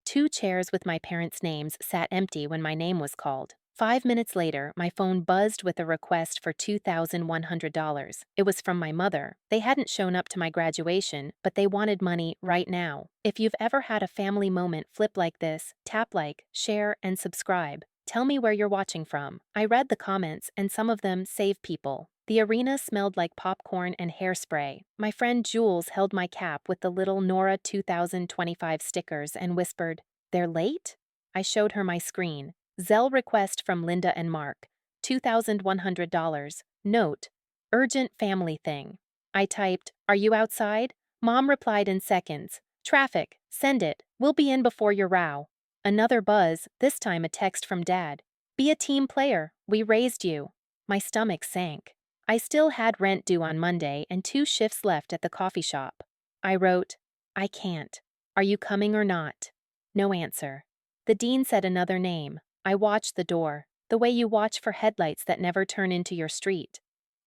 2 chairs with my parents' names sat empty when my name was called. 5 minutes later, my phone buzzed with a request for $2,100. It was from my mother. They hadn't shown up to my graduation, but they wanted money right now. If you've ever had a family moment flip like this, tap like, share, and subscribe. Tell me where you're watching from. I read the comments, and some of them save people. The arena smelled like popcorn and hairspray. My friend Jules held my cap with the little Nora 2025 stickers and whispered, "They're late?" I showed her my screen. Zelle request from Linda and Mark. $2,100. Note, urgent family thing. I typed, "Are you outside?" Mom replied in seconds. "Traffic, send it. We'll be in before your row." Another buzz, this time a text from Dad. "Be a team player. We raised you." My stomach sank. I still had rent due on Monday and 2 shifts left at the coffee shop. I wrote, "I can't. Are you coming or not?" No answer. The dean said another name. I watched the door, the way you watch for headlights that never turn into your street.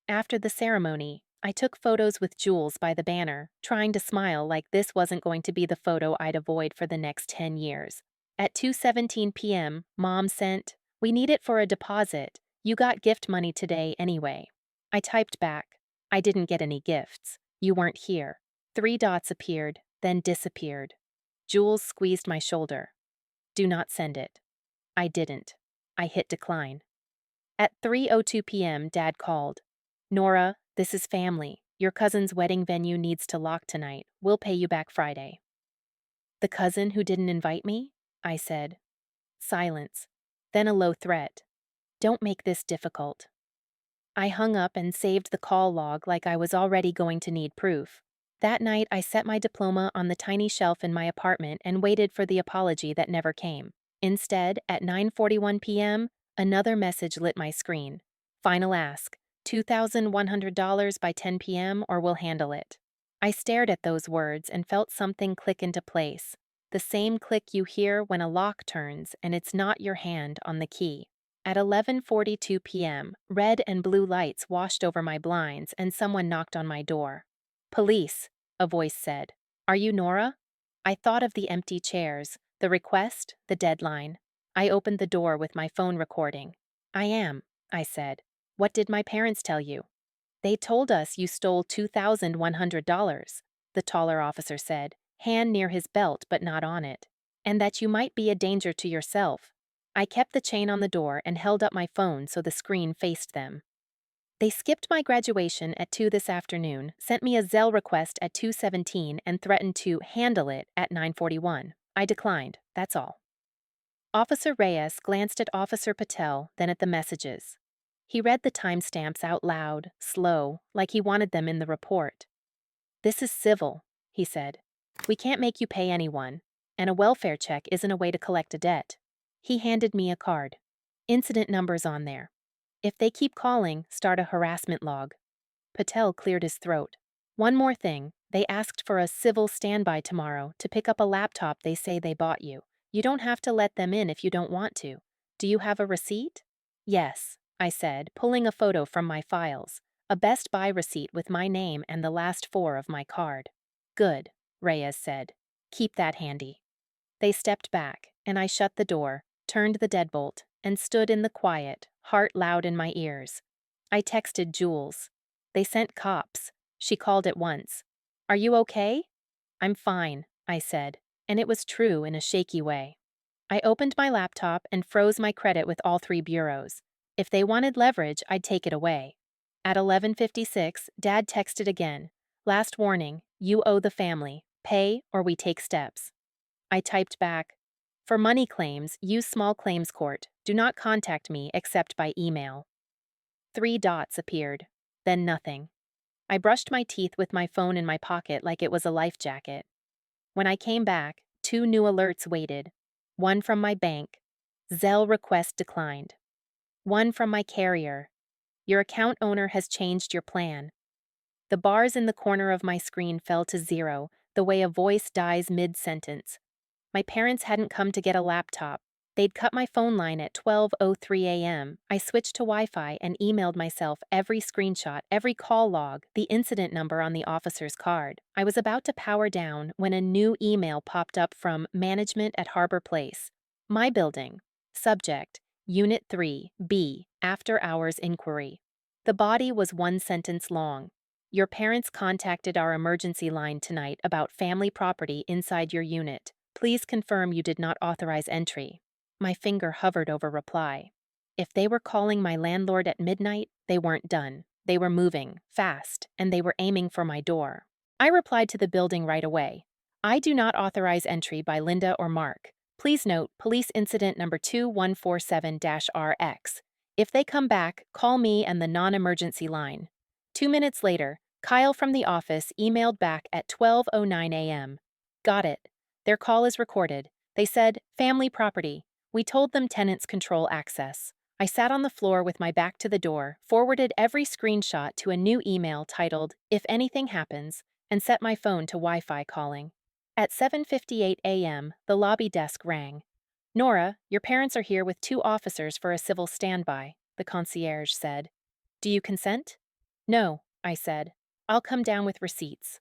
After the ceremony, I took photos with Jules by the banner, trying to smile like this wasn't going to be the photo I'd avoid for the next 10 years. At 2:17 p.m., Mom sent, "We need it for a deposit. You got gift money today anyway." I typed back, "I didn't get any gifts. You weren't here." 3 dots appeared, then disappeared. Jules squeezed my shoulder. "Do not send it." I didn't. I hit decline. At 3:02 p.m., Dad called. "Nora, this is family. Your cousin's wedding venue needs to lock tonight. We'll pay you back Friday." "The cousin who didn't invite me?" I said. Silence. Then a low threat. "Don't make this difficult." I hung up and saved the call log like I was already going to need proof. That night, I set my diploma on the tiny shelf in my apartment and waited for the apology that never came. Instead, at 9:41 p.m., another message lit my screen. Final ask, $2,100 by 10 p.m. or we'll handle it. I stared at those words and felt something click into place. The same click you hear when a lock turns and it's not your hand on the key. At 11:42 p.m., red and blue lights washed over my blinds and someone knocked on my door. "Police," a voice said. "Are you Nora?" I thought of the empty chairs, the request, the deadline. I opened the door with my phone recording. "I am," I said. "What did my parents tell you?" "They told us you stole $2,100, the taller officer said, hand near his belt but not on it. "And that you might be a danger to yourself." I kept the chain on the door and held up my phone so the screen faced them. "They skipped my graduation at 2 this afternoon, sent me a Zelle request at 2:17 and threatened to handle it at 9:41. I declined, that's all." Officer Reyes glanced at Officer Patel, then at the messages. He read the timestamps out loud, slow, like he wanted them in the report. "This is civil," he said. "We can't make you pay anyone, and a welfare check isn't a way to collect a debt." He handed me a card. "Incident numbers on there. If they keep calling, start a harassment log." Patel cleared his throat. "One more thing, they asked for a civil standby tomorrow to pick up a laptop they say they bought you. You don't have to let them in if you don't want to. Do you have a receipt?" "Yes," I said, pulling a photo from my files. A Best Buy receipt with my name and the last 4 of my card. "Good," Reyes said. "Keep that handy." They stepped back, and I shut the door, turned the deadbolt, and stood in the quiet, heart loud in my ears. I texted Jules. "They sent cops." She called at once. "Are you okay?" "I'm fine," I said, and it was true in a shaky way. I opened my laptop and froze my credit with all 3 bureaus. If they wanted leverage, I'd take it away. At 11:56, Dad texted again. "Last warning, you owe the family. Pay or we take steps." I typed back, "For money claims, use small claims court. Do not contact me except by email." 3 dots appeared, then nothing. I brushed my teeth with my phone in my pocket like it was a life jacket. When I came back, 2 new alerts waited. One from my bank. Zelle request declined. One from my carrier. Your account owner has changed your plan. The bars in the corner of my screen fell to 0, the way a voice dies mid-sentence. My parents hadn't come to get a laptop. They'd cut my phone line at 12:03 a.m. I switched to Wi-Fi and emailed myself every screenshot, every call log, the incident number on the officer's card. I was about to power down when a new email popped up from management at Harbor Place. My building. Subject: Unit 3, B, After Hours Inquiry. The body was one sentence long. Your parents contacted our emergency line tonight about family property inside your unit. Please confirm you did not authorize entry. My finger hovered over reply. If they were calling my landlord at midnight, they weren't done. They were moving, fast, and they were aiming for my door. I replied to the building right away. I do not authorize entry by Linda or Mark. Please note, police incident number 2147-RX. If they come back, call me and the non-emergency line. 2 minutes later, Kyle from the office emailed back at 12:09 a.m. Got it. Their call is recorded. They said, family property. We told them tenants control access. I sat on the floor with my back to the door, forwarded every screenshot to a new email titled, If Anything Happens, and set my phone to Wi-Fi calling. At 7:58 a.m., the lobby desk rang. Nora, your parents are here with 2 officers for a civil standby, the concierge said. Do you consent? No, I said. I'll come down with receipts.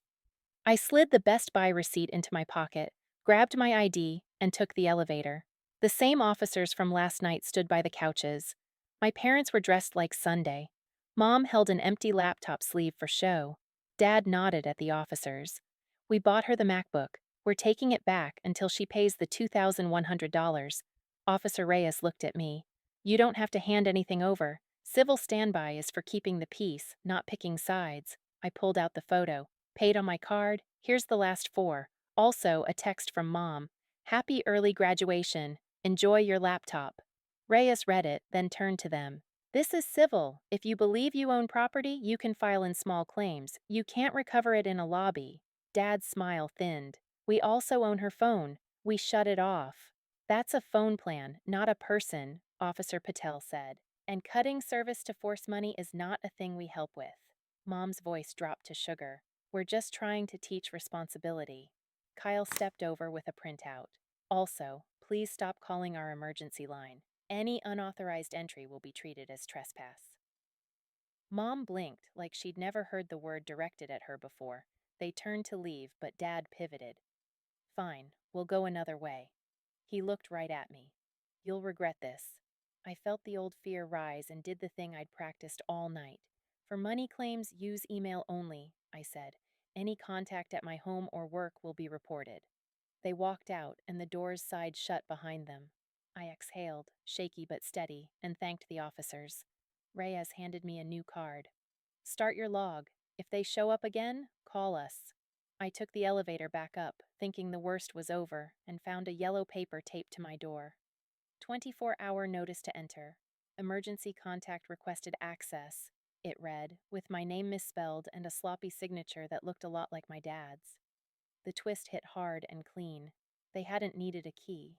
I slid the Best Buy receipt into my pocket, grabbed my ID, and took the elevator. The same officers from last night stood by the couches. My parents were dressed like Sunday. Mom held an empty laptop sleeve for show. Dad nodded at the officers. We bought her the MacBook. We're taking it back until she pays the $2,100. Officer Reyes looked at me. You don't have to hand anything over. Civil standby is for keeping the peace, not picking sides. I pulled out the photo. Paid on my card. Here's the last 4. Also, a text from Mom. Happy early graduation. Enjoy your laptop. Reyes read it, then turned to them. This is civil. If you believe you own property, you can file in small claims. You can't recover it in a lobby. Dad's smile thinned. We also own her phone. We shut it off. That's a phone plan, not a person, Officer Patel said. And cutting service to force money is not a thing we help with. Mom's voice dropped to sugar. We're just trying to teach responsibility. Kyle stepped over with a printout. Also, please stop calling our emergency line. Any unauthorized entry will be treated as trespass. Mom blinked like she'd never heard the word directed at her before. They turned to leave, but Dad pivoted. Fine, we'll go another way. He looked right at me. You'll regret this. I felt the old fear rise and did the thing I'd practiced all night. For money claims, use email only, I said. Any contact at my home or work will be reported. They walked out, and the doors sighed shut behind them. I exhaled, shaky but steady, and thanked the officers. Reyes handed me a new card. Start your log. If they show up again, call us. I took the elevator back up, thinking the worst was over, and found a yellow paper taped to my door. 24-hour notice to enter. Emergency contact requested access, it read, with my name misspelled and a sloppy signature that looked a lot like my dad's. The twist hit hard and clean. They hadn't needed a key.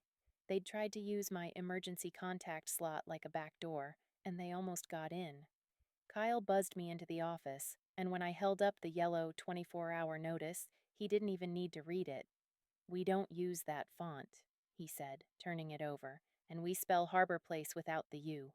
They'd tried to use my emergency contact slot like a back door, and they almost got in. Kyle buzzed me into the office, and when I held up the yellow 24-hour notice, he didn't even need to read it. We don't use that font, he said, turning it over, and we spell Harbor Place without the U.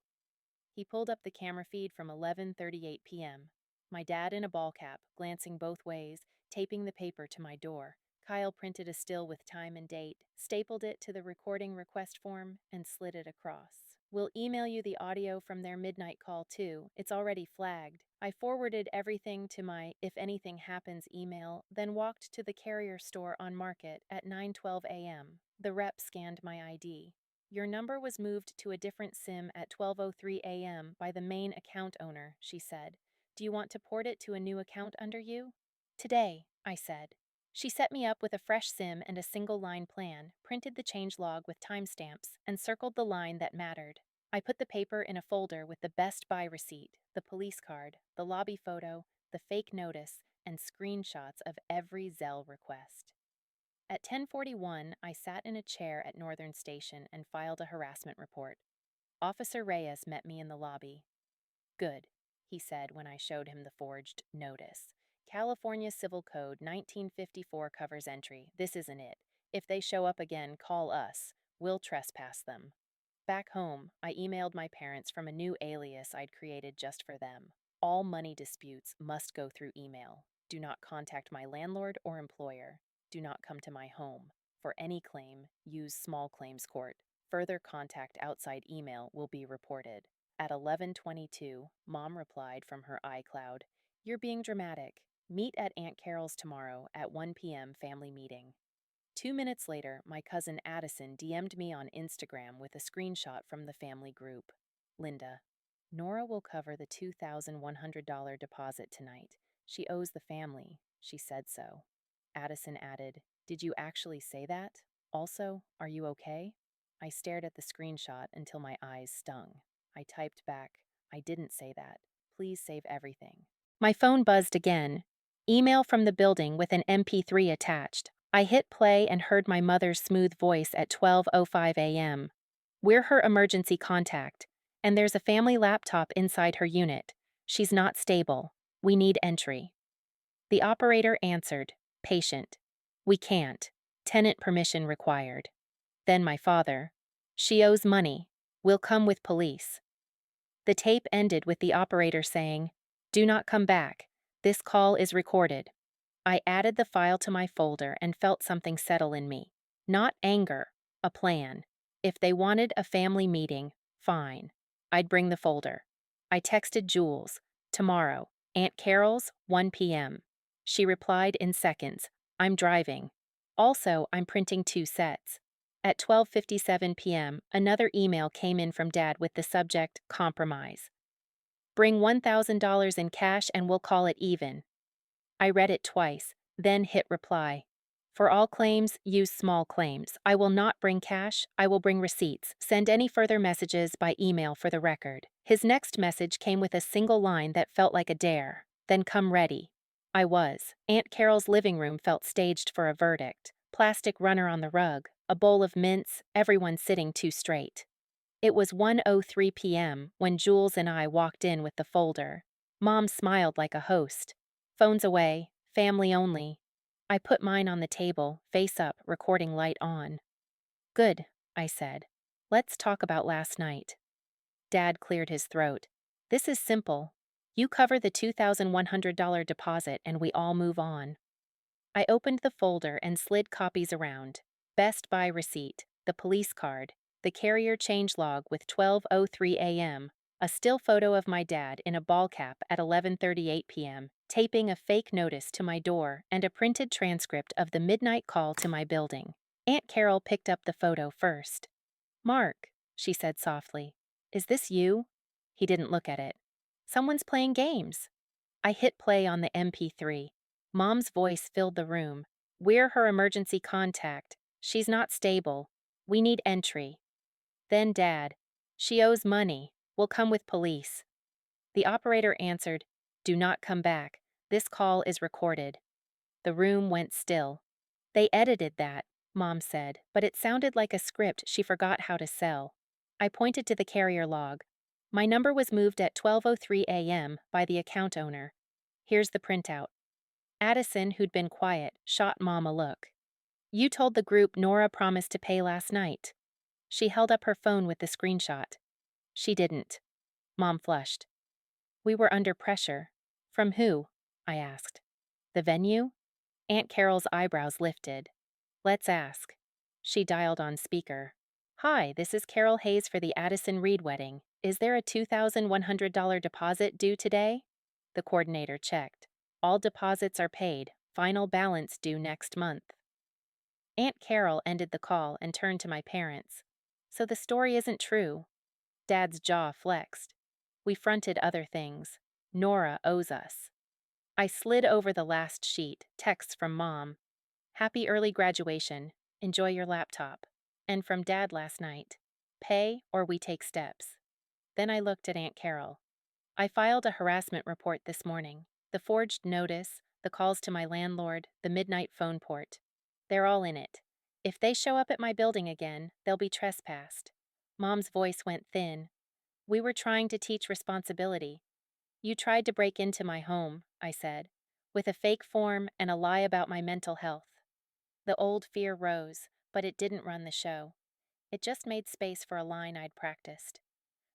He pulled up the camera feed from 11:38 p.m. My dad in a ball cap, glancing both ways, taping the paper to my door. Kyle printed a still with time and date, stapled it to the recording request form, and slid it across. We'll email you the audio from their midnight call, too. It's already flagged. I forwarded everything to my If Anything Happens email, then walked to the carrier store on Market at 9:12 a.m. The rep scanned my ID. Your number was moved to a different SIM at 12:03 a.m. by the main account owner, she said. Do you want to port it to a new account under you? Today, I said. She set me up with a fresh SIM and a single-line plan, printed the changelog with timestamps, and circled the line that mattered. I put the paper in a folder with the Best Buy receipt, the police card, the lobby photo, the fake notice, and screenshots of every Zelle request. At 10:41, I sat in a chair at Northern Station and filed a harassment report. Officer Reyes met me in the lobby. Good, he said when I showed him the forged notice. California Civil Code 1954 covers entry. This isn't it. If they show up again, call us. We'll trespass them. Back home, I emailed my parents from a new alias I'd created just for them. All money disputes must go through email. Do not contact my landlord or employer. Do not come to my home. For any claim, use small claims court. Further contact outside email will be reported. At 11:22, Mom replied from her iCloud, "You're being dramatic. Meet at Aunt Carol's tomorrow at 1 p.m. family meeting." 2 minutes later, my cousin Addison DM'd me on Instagram with a screenshot from the family group. Linda, Nora will cover the $2,100 deposit tonight. She owes the family. She said so. Addison added, "Did you actually say that? Also, are you okay?" I stared at the screenshot until my eyes stung. I typed back, "I didn't say that. Please save everything." My phone buzzed again. Email from the building with an MP3 attached. I hit play and heard my mother's smooth voice at 12:05 a.m. "We're her emergency contact, and there's a family laptop inside her unit. She's not stable. We need entry." The operator answered, patient. "We can't. Tenant permission required." Then my father, "She owes money. We'll come with police." The tape ended with the operator saying, "Do not come back. This call is recorded." I added the file to my folder and felt something settle in me. Not anger, a plan. If they wanted a family meeting, fine. I'd bring the folder. I texted Jules, "Tomorrow, Aunt Carol's, 1 p.m. She replied in seconds, "I'm driving. Also, I'm printing 2 sets." At 12:57 p.m., another email came in from Dad with the subject, "Compromise." "Bring $1,000 in cash and we'll call it even." I read it twice, then hit reply. "For all claims, use small claims. I will not bring cash. I will bring receipts. Send any further messages by email for the record." His next message came with a single line that felt like a dare. "Then come ready." I was. Aunt Carol's living room felt staged for a verdict. Plastic runner on the rug, a bowl of mints, everyone sitting too straight. It was 1:03 p.m. when Jules and I walked in with the folder. Mom smiled like a host. "Phones away, family only." I put mine on the table, face up, recording light on. "Good," I said. "Let's talk about last night." Dad cleared his throat. "This is simple. You cover the $2,100 deposit and we all move on." I opened the folder and slid copies around. Best Buy receipt, the police card, the carrier change log with 12:03 a.m., a still photo of my dad in a ball cap at 11:38 p.m., taping a fake notice to my door, and a printed transcript of the midnight call to my building. Aunt Carol picked up the photo first. "Mark," she said softly, "is this you?" He didn't look at it. "Someone's playing games." I hit play on the MP3. Mom's voice filled the room. "We're her emergency contact. She's not stable. We need entry." Then Dad, "She owes money. We'll come with police." The operator answered, "Do not come back. This call is recorded." The room went still. "They edited that," Mom said, but it sounded like a script she forgot how to sell. I pointed to the carrier log. My number was moved at 12:03 a.m. by the account owner. Here's the printout. Addison, who'd been quiet, shot Mom a look. "You told the group Nora promised to pay last night." She held up her phone with the screenshot. "She didn't." Mom flushed. "We were under pressure." "From who?" I asked. "The venue?" Aunt Carol's eyebrows lifted. "Let's ask." She dialed on speaker. "Hi, this is Carol Hayes for the Addison Reed wedding. Is there a $2,100 deposit due today?" The coordinator checked. "All deposits are paid. Final balance due next month." Aunt Carol ended the call and turned to my parents. "So the story isn't true." Dad's jaw flexed. "We fronted other things. Nora owes us." I slid over the last sheet, texts from Mom. "Happy early graduation. Enjoy your laptop." And from Dad last night. "Pay or we take steps." Then I looked at Aunt Carol. "I filed a harassment report this morning. The forged notice, the calls to my landlord, the midnight phone port. They're all in it. If they show up at my building again, they'll be trespassed." Mom's voice went thin. "We were trying to teach responsibility." "You tried to break into my home," I said, "with a fake form and a lie about my mental health." The old fear rose, but it didn't run the show. It just made space for a line I'd practiced.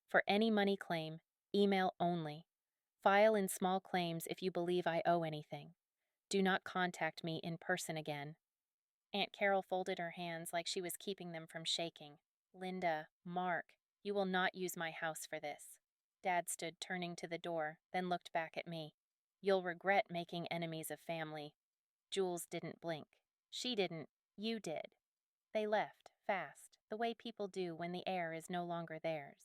For any money claim, email only. File in small claims if you believe I owe anything. Do not contact me in person again. Aunt Carol folded her hands like she was keeping them from shaking. Linda, Mark, you will not use my house for this. Dad stood turning to the door, then looked back at me. You'll regret making enemies of family. Jules didn't blink. She didn't. You did. They left, fast, the way people do when the air is no longer theirs.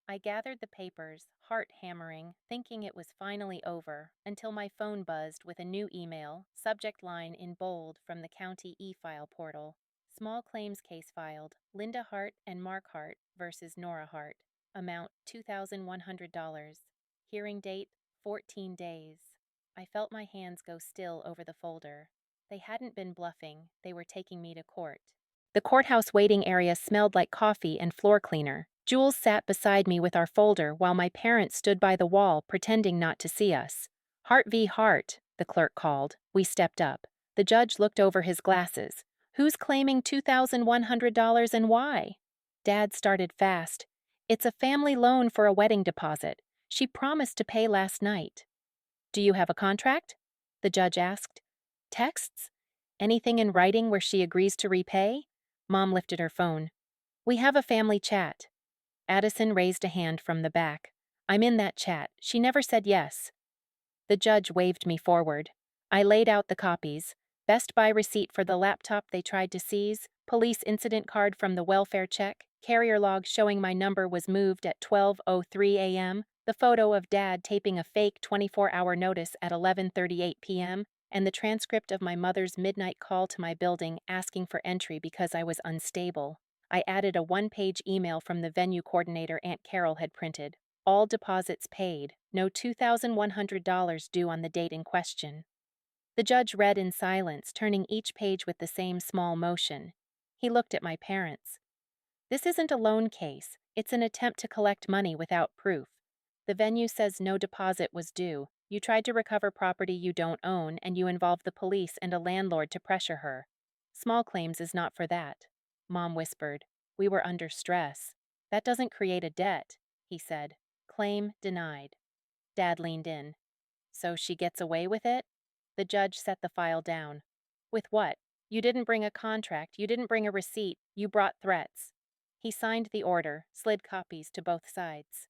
I gathered the papers, heart hammering, thinking it was finally over, until my phone buzzed with a new email, subject line in bold from the county e-file portal. Small claims case filed, Linda Hart and Mark Hart versus Nora Hart. Amount $2,100. Hearing date 14 days. I felt my hands go still over the folder. They hadn't been bluffing, they were taking me to court. The courthouse waiting area smelled like coffee and floor cleaner. Jules sat beside me with our folder while my parents stood by the wall pretending not to see us. Hart v. Hart, the clerk called. We stepped up. The judge looked over his glasses. Who's claiming $2,100 and why? Dad started fast. It's a family loan for a wedding deposit. She promised to pay last night. Do you have a contract? The judge asked. Texts? Anything in writing where she agrees to repay? Mom lifted her phone. We have a family chat. Addison raised a hand from the back. I'm in that chat. She never said yes. The judge waved me forward. I laid out the copies. Best Buy receipt for the laptop they tried to seize, police incident card from the welfare check, carrier log showing my number was moved at 12:03 a.m., the photo of Dad taping a fake 24-hour notice at 11:38 p.m., and the transcript of my mother's midnight call to my building asking for entry because I was unstable. I added a one-page email from the venue coordinator Aunt Carol had printed. All deposits paid, no $2,100 due on the date in question. The judge read in silence, turning each page with the same small motion. He looked at my parents. This isn't a loan case. It's an attempt to collect money without proof. The venue says no deposit was due. You tried to recover property you don't own, and you involved the police and a landlord to pressure her. Small claims is not for that. Mom whispered. We were under stress. That doesn't create a debt, he said. Claim denied. Dad leaned in. So she gets away with it? The judge set the file down. With what? You didn't bring a contract, you didn't bring a receipt, you brought threats. He signed the order, slid copies to both sides.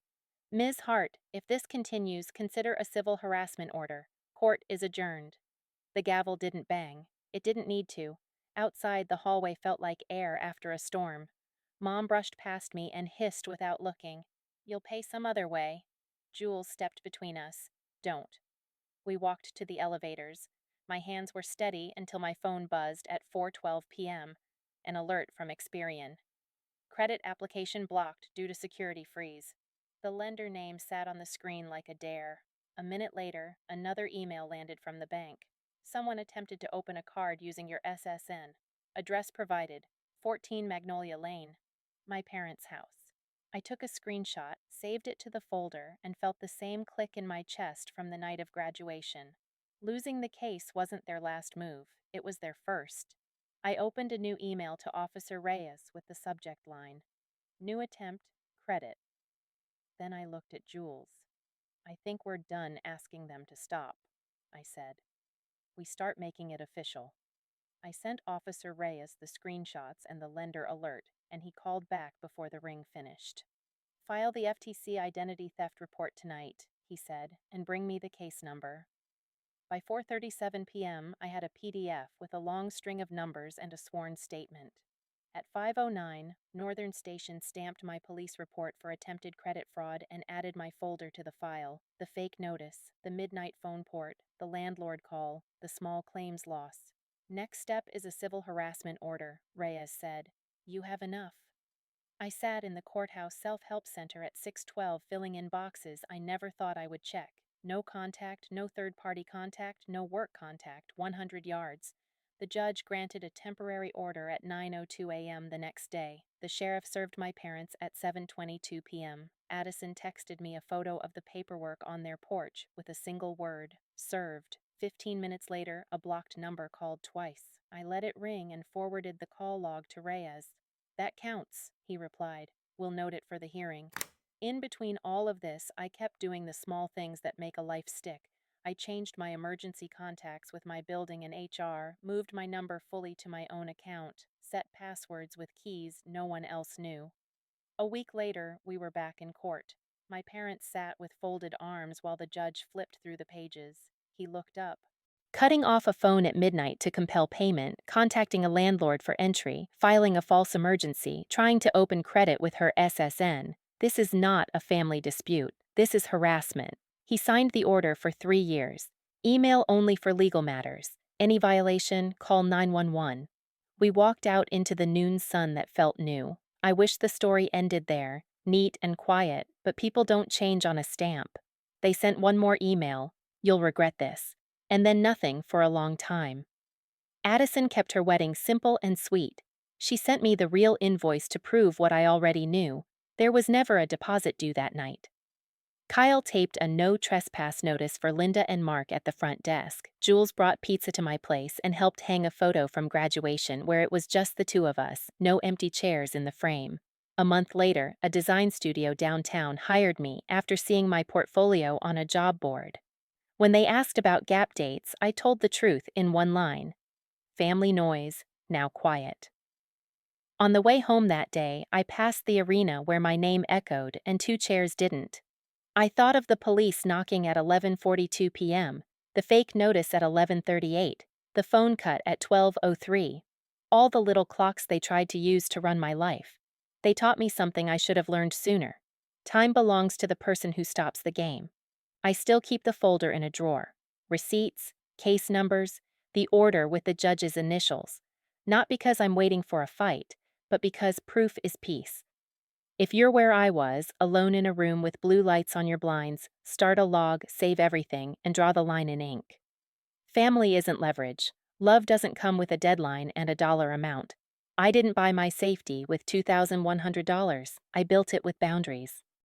Ms. Hart, if this continues, consider a civil harassment order. Court is adjourned. The gavel didn't bang. It didn't need to. Outside, the hallway felt like air after a storm. Mom brushed past me and hissed without looking. You'll pay some other way. Jules stepped between us. Don't. We walked to the elevators. My hands were steady until my phone buzzed at 4:12 p.m. An alert from Experian. Credit application blocked due to security freeze. The lender name sat on the screen like a dare. A minute later, another email landed from the bank. Someone attempted to open a card using your SSN. Address provided, 14 Magnolia Lane. My parents' house. I took a screenshot, saved it to the folder, and felt the same click in my chest from the night of graduation. Losing the case wasn't their last move, it was their first. I opened a new email to Officer Reyes with the subject line, New attempt, credit. Then I looked at Jules. I think we're done asking them to stop, I said. We start making it official. I sent Officer Reyes the screenshots and the lender alert, and he called back before the ring finished. File the FTC identity theft report tonight, he said, and bring me the case number. By 4:37 p.m., I had a PDF with a long string of numbers and a sworn statement. At 5:09, Northern Station stamped my police report for attempted credit fraud and added my folder to the file, the fake notice, the midnight phone port, the landlord call, the small claims loss. Next step is a civil harassment order, Reyes said. You have enough. I sat in the courthouse self-help center at 6:12 filling in boxes I never thought I would check. No contact, no third-party contact, no work contact, 100 yards. The judge granted a temporary order at 9:02 a.m. the next day. The sheriff served my parents at 7:22 p.m. Addison texted me a photo of the paperwork on their porch with a single word, served. 15 minutes later, a blocked number called twice. I let it ring and forwarded the call log to Reyes. That counts, he replied. We'll note it for the hearing. In between all of this, I kept doing the small things that make a life stick. I changed my emergency contacts with my building and HR, moved my number fully to my own account, set passwords with keys no one else knew. A week later, we were back in court. My parents sat with folded arms while the judge flipped through the pages. He looked up. Cutting off a phone at midnight to compel payment, contacting a landlord for entry, filing a false emergency, trying to open credit with her SSN. This is not a family dispute. This is harassment. He signed the order for 3 years. Email only for legal matters. Any violation, call 911. We walked out into the noon sun that felt new. I wish the story ended there, neat and quiet, but people don't change on a stamp. They sent one more email. You'll regret this. And then nothing for a long time. Addison kept her wedding simple and sweet. She sent me the real invoice to prove what I already knew. There was never a deposit due that night. Kyle taped a no trespass notice for Linda and Mark at the front desk. Jules brought pizza to my place and helped hang a photo from graduation where it was just the two of us, no empty chairs in the frame. A month later, a design studio downtown hired me after seeing my portfolio on a job board. When they asked about gap dates, I told the truth in one line. Family noise, now quiet. On the way home that day, I passed the arena where my name echoed and 2 chairs didn't. I thought of the police knocking at 11:42 p.m., the fake notice at 11:38, the phone cut at 12:03, all the little clocks they tried to use to run my life. They taught me something I should have learned sooner. Time belongs to the person who stops the game. I still keep the folder in a drawer. Receipts, case numbers, the order with the judge's initials. Not because I'm waiting for a fight, but because proof is peace. If you're where I was, alone in a room with blue lights on your blinds, start a log, save everything, and draw the line in ink. Family isn't leverage. Love doesn't come with a deadline and a dollar amount. I didn't buy my safety with $2,100. I built it with boundaries.